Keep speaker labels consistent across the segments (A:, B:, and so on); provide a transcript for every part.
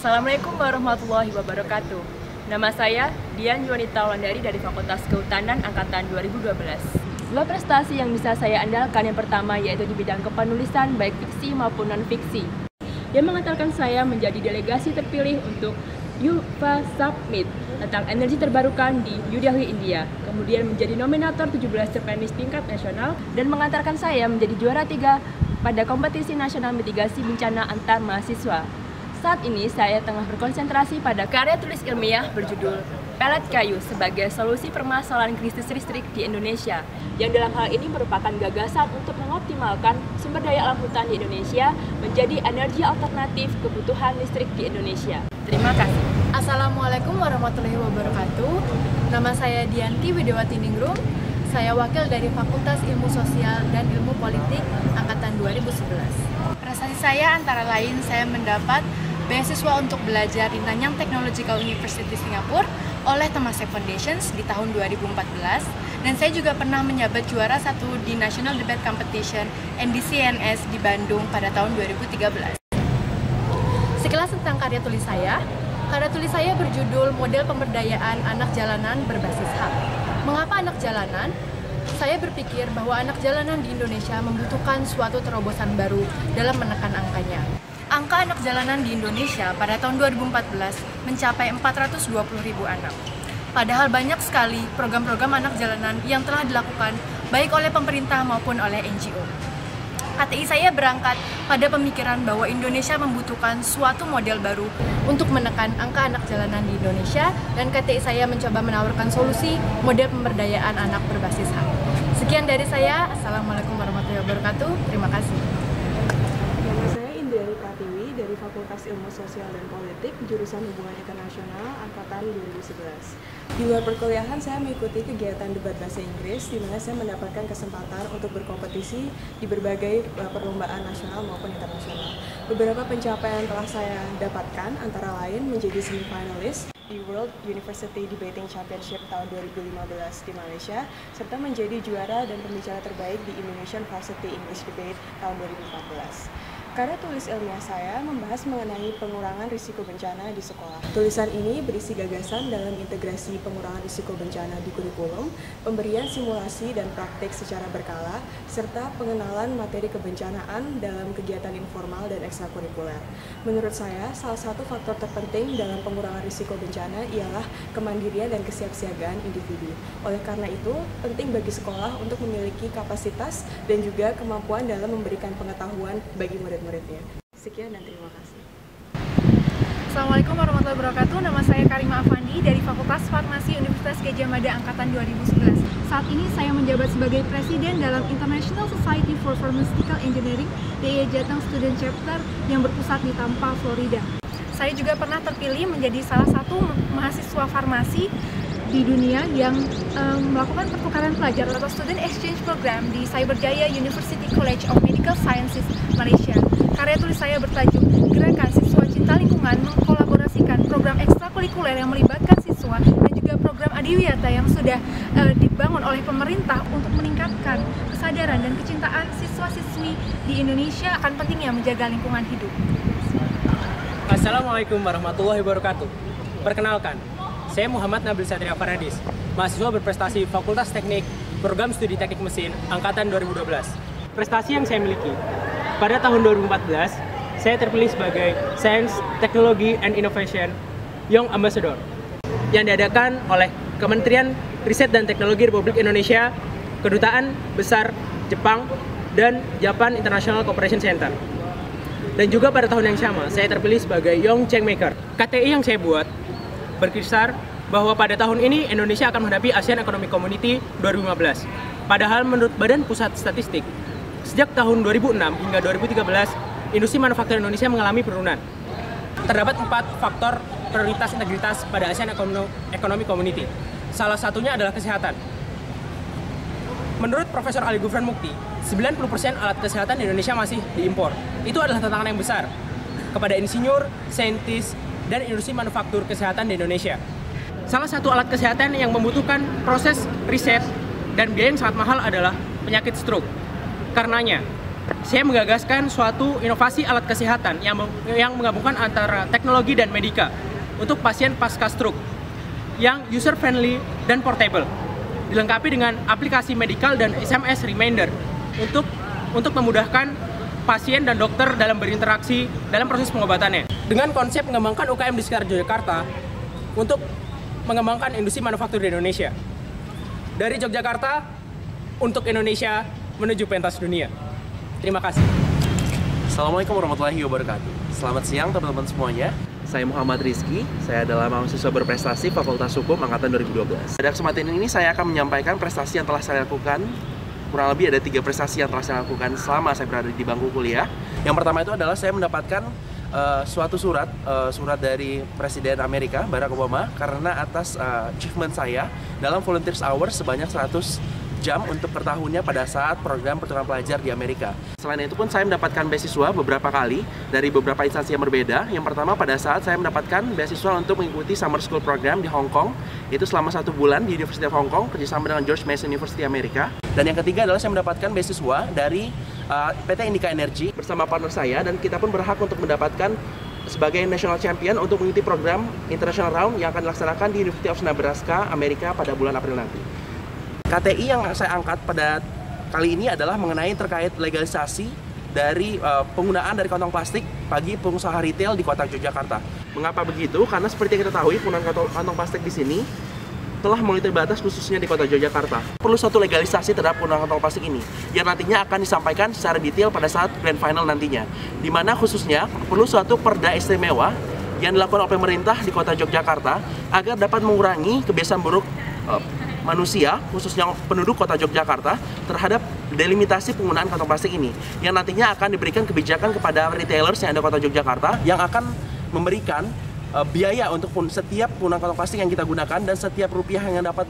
A: Assalamualaikum warahmatullahi wabarakatuh. Nama saya Dian Yuanita Wulandari dari Fakultas Kehutanan Angkatan 2012. Dua prestasi yang bisa saya andalkan yang pertama yaitu di bidang kepenulisan baik fiksi maupun non-fiksi, yang mengantarkan saya menjadi delegasi terpilih untuk UFA Summit tentang energi terbarukan di New Delhi, India. Kemudian menjadi nominator 17 cerpenis tingkat nasional dan mengantarkan saya menjadi juara 3 pada kompetisi nasional mitigasi bencana antar mahasiswa. Saat ini saya tengah berkonsentrasi pada karya tulis ilmiah berjudul Pelet Kayu sebagai solusi permasalahan krisis listrik di Indonesia, yang dalam hal ini merupakan gagasan untuk mengoptimalkan sumber daya alam hutan di Indonesia menjadi energi alternatif kebutuhan listrik di Indonesia. Terima kasih.
B: Assalamualaikum warahmatullahi wabarakatuh. Nama saya Dianti Widewati Ningrum. Saya wakil dari Fakultas Ilmu Sosial dan Ilmu Politik Angkatan 2011. Prestasi saya antara lain saya mendapat beasiswa untuk belajar di Nanyang Technological University Singapura oleh Temasek Foundations di tahun 2014, dan saya juga pernah menjabat juara 1 di National Debate Competition NDCNS di Bandung pada tahun 2013. Sekilas tentang karya tulis saya. Karya tulis saya berjudul Model Pemberdayaan Anak Jalanan Berbasis HAM. Mengapa anak jalanan? Saya berpikir bahwa anak jalanan di Indonesia membutuhkan suatu terobosan baru dalam menekan angkanya. Angka anak jalanan di Indonesia pada tahun 2014 mencapai 420.000 anak. Padahal banyak sekali program-program anak jalanan yang telah dilakukan baik oleh pemerintah maupun oleh NGO. KTI saya berangkat pada pemikiran bahwa Indonesia membutuhkan suatu model baru untuk menekan angka anak jalanan di Indonesia, dan KTI saya mencoba menawarkan solusi model pemberdayaan anak berbasis HAM. Sekian dari saya. Assalamualaikum warahmatullahi wabarakatuh. Terima kasih.
C: Nama saya Indriani Pratiwi dari Fakultas Ilmu Sosial dan Politik, jurusan Hubungan Internasional Angkatan 2011. Di luar perkuliahan, saya mengikuti kegiatan debat bahasa Inggris, di mana saya mendapatkan kesempatan untuk berkompetisi di berbagai perlombaan nasional maupun internasional. Beberapa pencapaian telah saya dapatkan, antara lain menjadi semifinalis di World University Debating Championship tahun 2015 di Malaysia, serta menjadi juara dan pembicara terbaik di Indonesian Varsity English Debate tahun 2014. Karya tulis ilmiah saya membahas mengenai pengurangan risiko bencana di sekolah. Tulisan ini berisi gagasan dalam integrasi pengurangan risiko bencana di kurikulum, pemberian simulasi dan praktik secara berkala, serta pengenalan materi kebencanaan dalam kegiatan informal dan ekstrakurikuler. Menurut saya, salah satu faktor terpenting dalam pengurangan risiko bencana ialah kemandirian dan kesiapsiagaan individu. Oleh karena itu, penting bagi sekolah untuk memiliki kapasitas dan juga kemampuan dalam memberikan pengetahuan bagi murid-muridnya. Sekian dan terima kasih.
B: Assalamualaikum warahmatullahi wabarakatuh. Nama saya Karima Afandi dari Fakultas Farmasi Universitas Gadjah Mada Angkatan 2011. Saat ini saya menjabat sebagai Presiden dalam International Society for Pharmaceutical Engineering DIY Jateng Student Chapter yang berpusat di Tampa, Florida. Saya juga pernah terpilih menjadi salah satu mahasiswa farmasi di dunia yang melakukan pertukaran pelajar atau student exchange program di Cyberjaya University College of Medical Sciences, Malaysia. Karya tulis saya bertajuk Gerakan Siswa Cinta Lingkungan mengkolaborasikan program ekstrakurikuler yang melibatkan siswa dan juga program adiwiyata yang sudah dibangun oleh pemerintah untuk meningkatkan kesadaran dan kecintaan siswa-siswi di Indonesia akan pentingnya menjaga lingkungan hidup.
D: Assalamualaikum warahmatullahi wabarakatuh. Perkenalkan, saya Muhammad Nabil Satria Faradis, mahasiswa berprestasi Fakultas Teknik, Program Studi Teknik Mesin, Angkatan 2012. Prestasi yang saya miliki, pada tahun 2014, saya terpilih sebagai Science, Technology, and Innovation Young Ambassador yang diadakan oleh Kementerian Riset dan Teknologi Republik Indonesia, Kedutaan Besar Jepang, dan Japan International Cooperation Center. Dan juga pada tahun yang sama, saya terpilih sebagai Young Changmaker. KTI yang saya buat berkisar bahwa pada tahun ini Indonesia akan menghadapi ASEAN Economic Community 2015. Padahal menurut Badan Pusat Statistik, sejak tahun 2006 hingga 2013, industri manufaktur Indonesia mengalami penurunan. Terdapat 4 faktor prioritas integritas pada ASEAN Economic Community. Salah satunya adalah kesehatan. Menurut Profesor Ali Gufran Mukti, 90% alat kesehatan di Indonesia masih diimpor. Itu adalah tantangan yang besar kepada insinyur, saintis, dan industri manufaktur kesehatan di Indonesia. Salah satu alat kesehatan yang membutuhkan proses riset dan biaya yang sangat mahal adalah penyakit stroke. Karenanya, saya menggagaskan suatu inovasi alat kesehatan yang menggabungkan antara teknologi dan medika untuk pasien pasca stroke yang user friendly dan portable, dilengkapi dengan aplikasi medikal dan SMS reminder untuk memudahkan pasien dan dokter dalam berinteraksi dalam proses pengobatannya. Dengan konsep mengembangkan UKM di sekitar Yogyakarta untuk mengembangkan industri manufaktur di Indonesia. Dari Yogyakarta untuk Indonesia menuju pentas dunia. Terima kasih.
E: Assalamualaikum warahmatullahi wabarakatuh. Selamat siang teman-teman semuanya. Saya Muhammad Rizky, saya adalah mahasiswa berprestasi Fakultas Hukum Angkatan 2012. Pada kesempatan ini saya akan menyampaikan prestasi yang telah saya lakukan. Kurang lebih ada 3 prestasi yang telah saya lakukan selama saya berada di bangku kuliah. Yang pertama itu adalah saya mendapatkan suatu surat dari Presiden Amerika, Barack Obama, karena atas achievement saya dalam volunteer hour sebanyak 100 jam untuk per tahunnya pada saat program pertukaran pelajar di Amerika. Selain itu pun saya mendapatkan beasiswa beberapa kali dari beberapa instansi yang berbeda. Yang pertama pada saat saya mendapatkan beasiswa untuk mengikuti summer school program di Hong Kong, itu selama 1 bulan di University of Hong Kong kerjasama dengan George Mason University Amerika. Dan yang ketiga adalah saya mendapatkan beasiswa dari PT Indika Energy bersama partner saya, dan kita pun berhak untuk mendapatkan sebagai national champion untuk mengikuti program international round yang akan dilaksanakan di University of Nebraska Amerika pada bulan April nanti. KTI yang saya angkat pada kali ini adalah mengenai terkait legalisasi dari penggunaan dari kantong plastik bagi pengusaha retail di kota Yogyakarta. Mengapa begitu? Karena seperti yang kita tahu, penggunaan kantong plastik di sini telah mulai terbatas khususnya di kota Yogyakarta. Perlu suatu legalisasi terhadap penggunaan kantong plastik ini yang nantinya akan disampaikan secara detail pada saat grand final nantinya. Di mana khususnya perlu suatu perda istimewa yang dilakukan oleh pemerintah di kota Yogyakarta agar dapat mengurangi kebiasaan buruk manusia, khususnya penduduk kota Yogyakarta, terhadap delimitasi penggunaan kantong plastik ini, yang nantinya akan diberikan kebijakan kepada retailers yang ada di kota Yogyakarta yang akan memberikan biaya untuk setiap penggunaan kantong plastik yang kita gunakan, dan setiap rupiah yang dapat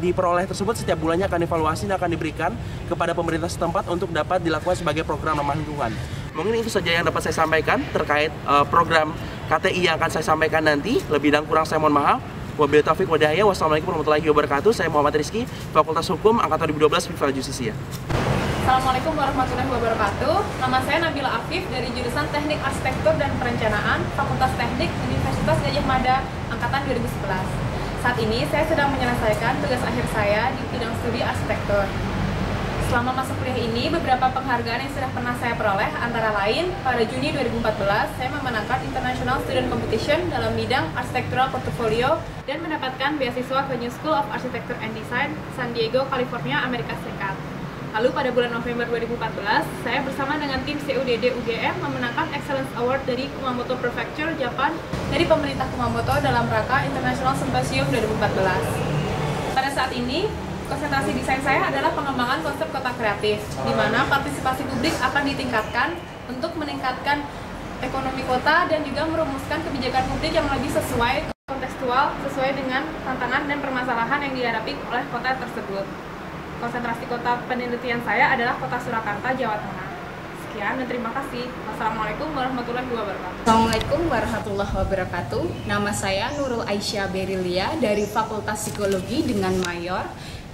E: diperoleh tersebut setiap bulannya akan dievaluasi dan akan diberikan kepada pemerintah setempat untuk dapat dilakukan sebagai program ramah lingkungan. Mungkin itu saja yang dapat saya sampaikan terkait program KTI yang akan saya sampaikan nanti. Lebih dan kurang saya mohon maaf. Wabillahi taufiq wa hidayah. Wassalamualaikum warahmatullahi wabarakatuh. Saya Muhammad Rizky, Fakultas Hukum Angkatan 2012 Viva Justisia.
B: Assalamualaikum warahmatullahi wabarakatuh. Nama saya Nabila Afif dari jurusan Teknik Arsitektur dan Perencanaan, Fakultas Teknik Universitas Gadjah Mada Angkatan 2011. Saat ini saya sedang menyelesaikan tugas akhir saya di bidang studi arsitektur. Selama masa kuliah ini, beberapa penghargaan yang sudah pernah saya peroleh antara lain pada Juni 2014 saya memenangkan International Student Competition dalam bidang Architectural Portfolio dan mendapatkan beasiswa ke New School of Architecture and Design, San Diego, California, Amerika Serikat. Lalu pada bulan November 2014, saya bersama dengan tim CUDD UGM memenangkan Excellence Award dari Kumamoto Prefecture, Japan dari pemerintah Kumamoto dalam rangka International Symposium 2014. Pada saat ini, konsentrasi desain saya adalah pengembangan konsep kota kreatif, di mana partisipasi publik akan ditingkatkan untuk meningkatkan ekonomi kota dan juga merumuskan kebijakan publik yang lebih sesuai kontekstual, sesuai dengan tantangan dan permasalahan yang dihadapi oleh kota tersebut. Konsentrasi kota penelitian saya adalah kota Surakarta, Jawa Tengah. Sekian dan terima kasih. Wassalamualaikum warahmatullahi wabarakatuh.
F: Assalamualaikum warahmatullahi wabarakatuh. Nama saya Nurul Aisyah Berilia dari Fakultas Psikologi dengan Mayor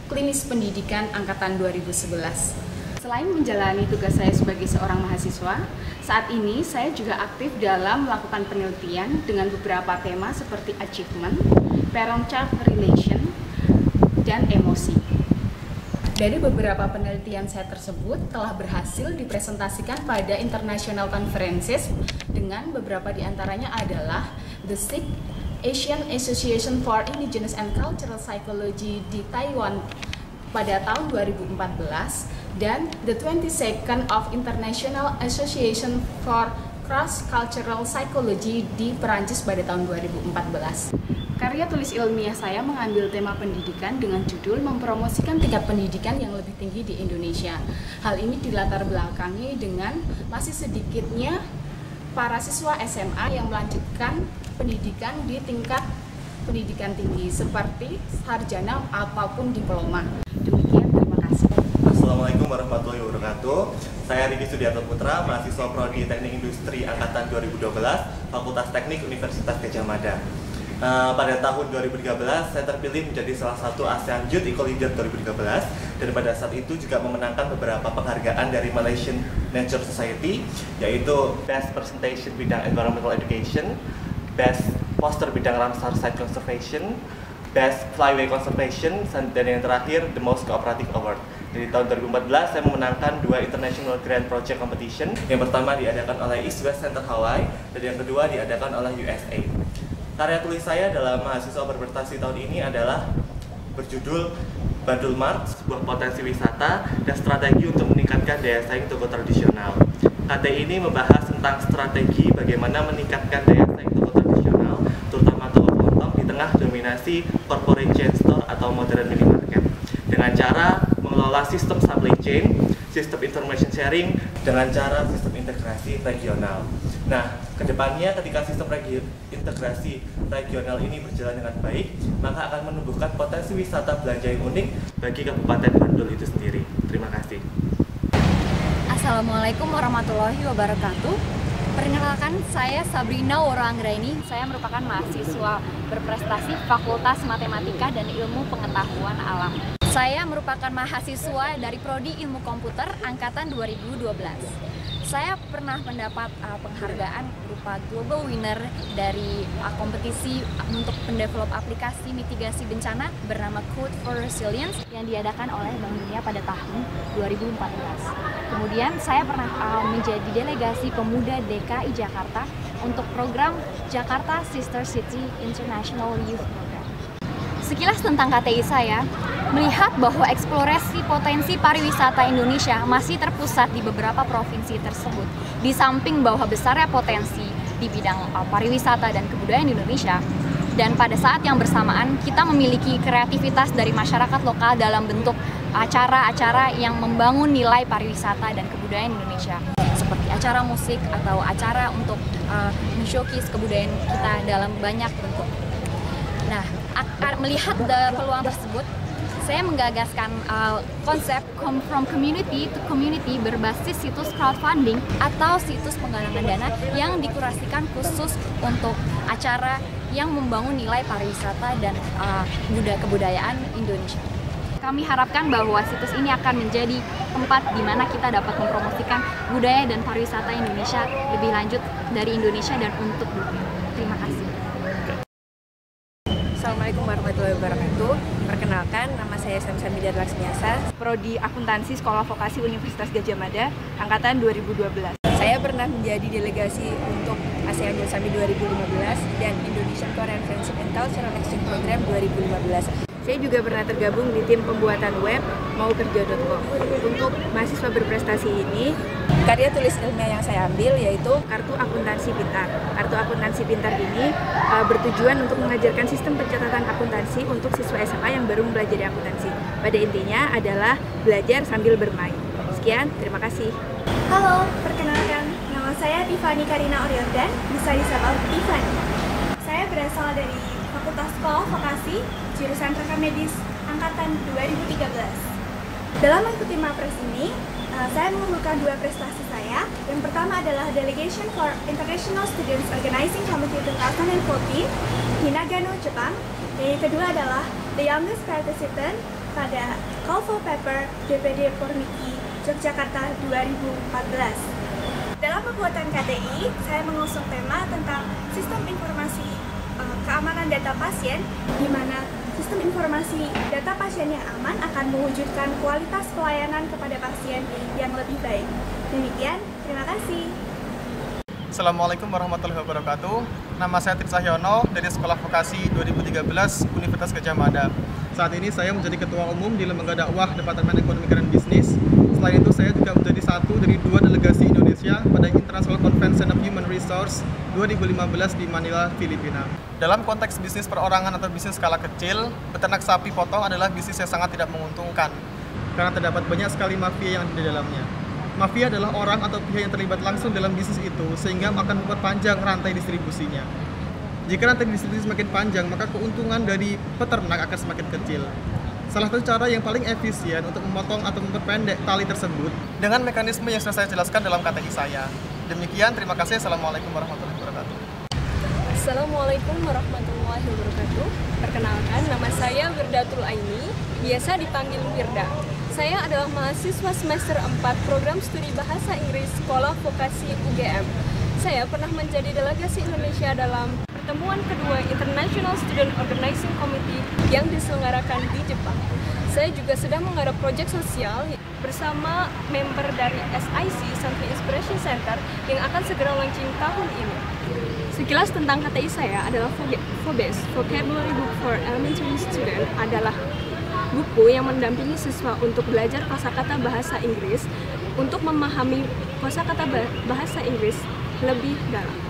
F: Klinis Pendidikan Angkatan 2011. Selain menjalani tugas saya sebagai seorang mahasiswa, saat ini saya juga aktif dalam melakukan penelitian dengan beberapa tema seperti achievement, parent-child relation, dan emosi. Dari beberapa penelitian saya tersebut telah berhasil dipresentasikan pada international conferences dengan beberapa diantaranya adalah The Sixth Asian Association for Indigenous and Cultural Psychology di Taiwan pada tahun 2014 dan the 22nd of International Association for Cross-Cultural Psychology di Perancis pada tahun 2014. Karya tulis ilmiah saya mengambil tema pendidikan dengan judul mempromosikan tingkat pendidikan yang lebih tinggi di Indonesia. Hal ini dilatar belakangi dengan masih sedikitnya para siswa SMA yang melanjutkan pendidikan di tingkat pendidikan tinggi seperti sarjana ataupun diploma. Demikian, terima kasih.
G: Assalamualaikum warahmatullahi wabarakatuh. Saya Riki Sudiarto Putra, mahasiswa Prodi Teknik Industri Angkatan 2012, Fakultas Teknik Universitas Gadjah Mada. Pada tahun 2013, saya terpilih menjadi salah satu ASEAN Youth Eco Leader 2013 dan pada saat itu juga memenangkan beberapa penghargaan dari Malaysian Nature Society, yaitu Best Presentation bidang Environmental Education, Best Poster bidang Ramsar Site Conservation, Best Flyway Conservation, dan yang terakhir The Most Cooperative Award. Di tahun 2014 saya memenangkan 2 International Grand Project Competition. Yang pertama diadakan oleh East West Center Hawaii dan yang kedua diadakan oleh USA. Karya tulis saya dalam mahasiswa berprestasi tahun ini adalah berjudul Badul Mart, sebuah potensi wisata dan strategi untuk meningkatkan daya saing toko tradisional. KTI ini membahas tentang strategi bagaimana meningkatkan daya saing toko tradisional, terutama toko kelontong di tengah dominasi corporate chain store atau modern minimarket, dengan cara mengelola sistem supply chain, sistem information sharing, dengan cara sistem integrasi regional. Nah, kedepannya ketika sistem integrasi regional ini berjalan dengan baik, maka akan menumbuhkan potensi wisata belanja yang unik bagi Kabupaten Bandul itu sendiri. Terima kasih.
H: Assalamualaikum warahmatullahi wabarakatuh. Perkenalkan, saya Sabrina Woroanggraini. Saya merupakan mahasiswa berprestasi Fakultas Matematika dan Ilmu Pengetahuan Alam. Saya merupakan mahasiswa dari Prodi Ilmu Komputer Angkatan 2012. Saya pernah mendapat penghargaan berupa Global Winner dari kompetisi untuk mendevelop aplikasi mitigasi bencana bernama Code for Resilience yang diadakan oleh Bank Dunia pada tahun 2014. Kemudian saya pernah menjadi delegasi pemuda DKI Jakarta untuk program Jakarta Sister City International Youth Program. Sekilas tentang KTI saya, melihat bahwa eksplorasi potensi pariwisata Indonesia masih terpusat di beberapa provinsi tersebut. Di samping bahwa besarnya potensi di bidang pariwisata dan kebudayaan di Indonesia, dan pada saat yang bersamaan kita memiliki kreativitas dari masyarakat lokal dalam bentuk acara-acara yang membangun nilai pariwisata dan kebudayaan Indonesia, seperti acara musik atau acara untuk men-showcase kebudayaan kita dalam banyak bentuk. Nah, melihat peluang tersebut, saya menggagaskan konsep from community to community berbasis situs crowdfunding atau situs penggalangan dana yang dikurasikan khusus untuk acara yang membangun nilai pariwisata dan kebudayaan Indonesia. Kami harapkan bahwa situs ini akan menjadi tempat di mana kita dapat mempromosikan budaya dan pariwisata Indonesia lebih lanjut dari Indonesia dan untuk dunia. Terima kasih.
I: Assalamualaikum warahmatullahi wabarakatuh. Perkenalkan, nama saya Samsamidah Laksmiasa,
C: Prodi Akuntansi Sekolah Vokasi Universitas Gadjah Mada, Angkatan 2012.
I: Saya pernah menjadi delegasi untuk ASEAN Youth Summit 2015 dan Indonesian Korean Friendship and Cultural Exchange Program 2015.
C: Saya juga pernah tergabung di tim pembuatan web maukerja.com. Untuk mahasiswa berprestasi ini,
I: karya tulis ilmiah yang saya ambil yaitu
C: Kartu Akuntansi Pintar. Kartu Akuntansi Pintar ini bertujuan untuk mengajarkan sistem pencatatan akuntansi untuk siswa SMA yang baru mempelajari akuntansi. Pada intinya adalah belajar sambil bermain. Sekian, terima kasih.
J: Halo, perkenalkan, nama saya Tiffany Karina Oriordan, bisa disapa Tiffany. Saya berasal dari Fakultas Sekolah Vokasi, jurusan Rekam Medis, Angkatan 2013. Dalam mengikuti Mapres ini, saya mengumpulkan 2 prestasi saya. Yang pertama adalah Delegation for International Students Organizing Committee 2014 di Nagano, Jepang. Dan yang kedua adalah The Youngest Participant pada Call for Paper DPD Pormiki, Yogyakarta 2014. Dalam pembuatan KTI, saya mengusung tema tentang sistem informasi keamanan data pasien, di mana sistem informasi data pasien yang aman akan mewujudkan kualitas pelayanan kepada pasien yang lebih baik. Demikian, terima kasih.
K: Assalamualaikum warahmatullahi wabarakatuh. Nama saya Trik Cahyono dari Sekolah Vokasi 2013 Universitas Gadjah Mada. Saat ini saya menjadi Ketua Umum di Lembaga Dakwah Departemen Ekonomi dan Bisnis. Selain itu, saya juga menjadi satu dari 2 delegasi Indonesia pada International Convention of Human Resource 2015 di Manila, Filipina. Dalam konteks bisnis perorangan atau bisnis skala kecil, beternak sapi potong adalah bisnis yang sangat tidak menguntungkan karena terdapat banyak sekali mafia yang ada di dalamnya. Mafia adalah orang atau pihak yang terlibat langsung dalam bisnis itu sehingga akan memperpanjang rantai distribusinya. Jika rantai distribusi semakin panjang, maka keuntungan dari peternak akan semakin kecil. Salah satu cara yang paling efisien untuk memotong atau memperpendek tali tersebut dengan mekanisme yang sudah saya jelaskan dalam KTI saya. Demikian, terima kasih. Assalamualaikum warahmatullahi wabarakatuh.
L: Assalamualaikum warahmatullahi wabarakatuh. Perkenalkan, nama saya Wirdatul Aini, biasa dipanggil Wirda. Saya adalah mahasiswa semester 4 program studi bahasa Inggris Sekolah Vokasi UGM. Saya pernah menjadi delegasi Indonesia dalam pertemuan kedua International Student Organizing Committee yang diselenggarakan di Jepang. Saya juga sedang menggarap proyek sosial bersama member dari SIC, Santri Inspiration Center, yang akan segera launching tahun ini. Sekilas tentang KTI saya adalah VOBES, Vocabulary Book for Elementary Student, adalah buku yang mendampingi siswa untuk belajar kosakata bahasa Inggris untuk memahami kosakata bahasa Inggris lebih dalam.